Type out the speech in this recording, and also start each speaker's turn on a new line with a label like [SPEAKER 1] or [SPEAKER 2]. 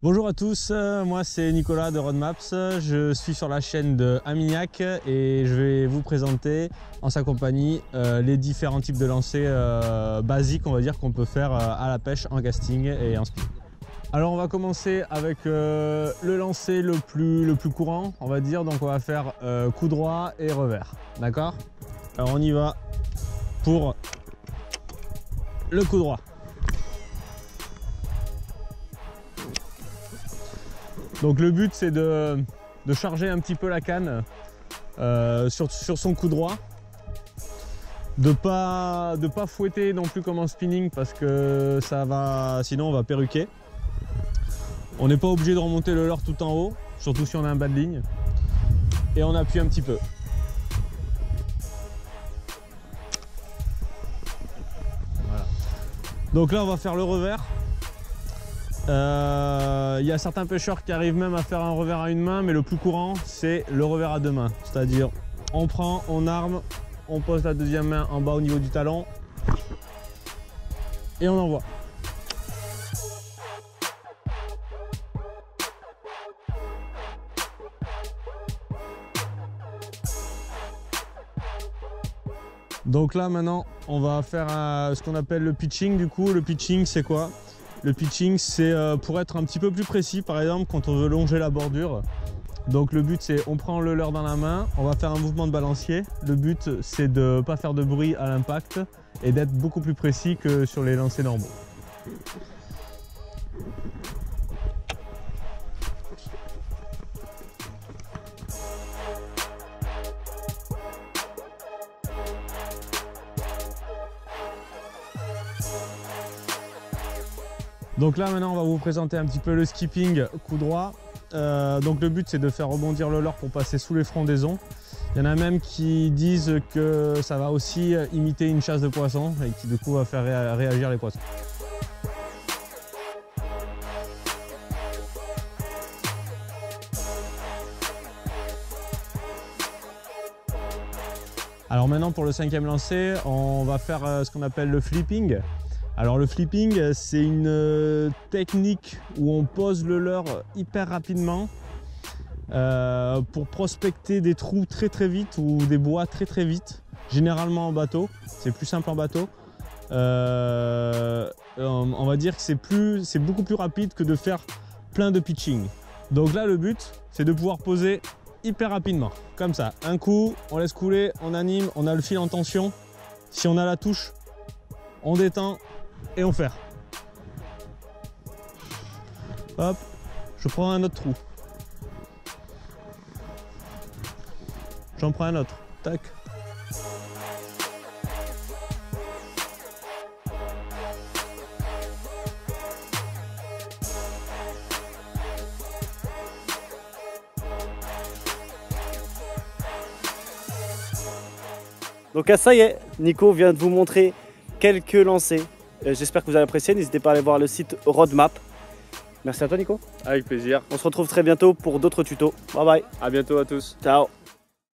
[SPEAKER 1] Bonjour à tous, moi c'est Nicolas de Roadmaps, je suis sur la chaîne de Amignac et je vais vous présenter en sa compagnie les différents types de lancers basiques, on va dire, qu'on peut faire à la pêche en casting et en spin. Alors on va commencer avec le lancer le plus courant, on va dire, donc on va faire coup droit et revers, d'accord? Alors on y va pour le coup droit. Donc le but c'est de charger un petit peu la canne sur son coup droit, de pas fouetter non plus comme en spinning parce que sinon on va perruquer. On n'est pas obligé de remonter le leurre tout en haut, surtout si on a un bas de ligne, et on appuie un petit peu. Voilà. Donc là on va faire le revers. Il y a certains pêcheurs qui arrivent même à faire un revers à une main, mais le plus courant c'est le revers à deux mains, c'est-à-dire on prend, on arme, on pose la deuxième main en bas au niveau du talon et on envoie. Donc là maintenant on va faire ce qu'on appelle le pitching. Du coup le pitching c'est quoi? Le pitching, c'est pour être un petit peu plus précis, par exemple quand on veut longer la bordure. Donc le but c'est on prend le leurre dans la main, on va faire un mouvement de balancier. Le but c'est de ne pas faire de bruit à l'impact et d'être beaucoup plus précis que sur les lancers normaux. Donc là maintenant on va vous présenter un petit peu le skipping coup droit. Donc le but c'est de faire rebondir le leurre pour passer sous les frondaisons. Il y en a même qui disent que ça va aussi imiter une chasse de poissons et qui du coup va faire réagir les poissons. Alors maintenant pour le cinquième lancer, on va faire ce qu'on appelle le flipping. Alors le flipping, c'est une technique où on pose le leurre hyper rapidement pour prospecter des trous très vite ou des bois très vite, généralement en bateau, c'est plus simple en bateau. On va dire que c'est beaucoup plus rapide que de faire plein de pitching. Donc là le but c'est de pouvoir poser hyper rapidement, comme ça, un coup, on laisse couler, on anime, on a le fil en tension, si on a la touche, on détend et on ferre. Hop, je prends un autre trou. J'en prends un autre. Tac.
[SPEAKER 2] Donc ça y est, Nico vient de vous montrer quelques lancers. J'espère que vous avez apprécié, n'hésitez pas à aller voir le site Roadmap. Merci à toi Nico.
[SPEAKER 3] Avec plaisir.
[SPEAKER 2] On se retrouve très bientôt pour d'autres tutos. Bye bye.
[SPEAKER 3] À bientôt à tous.
[SPEAKER 2] Ciao.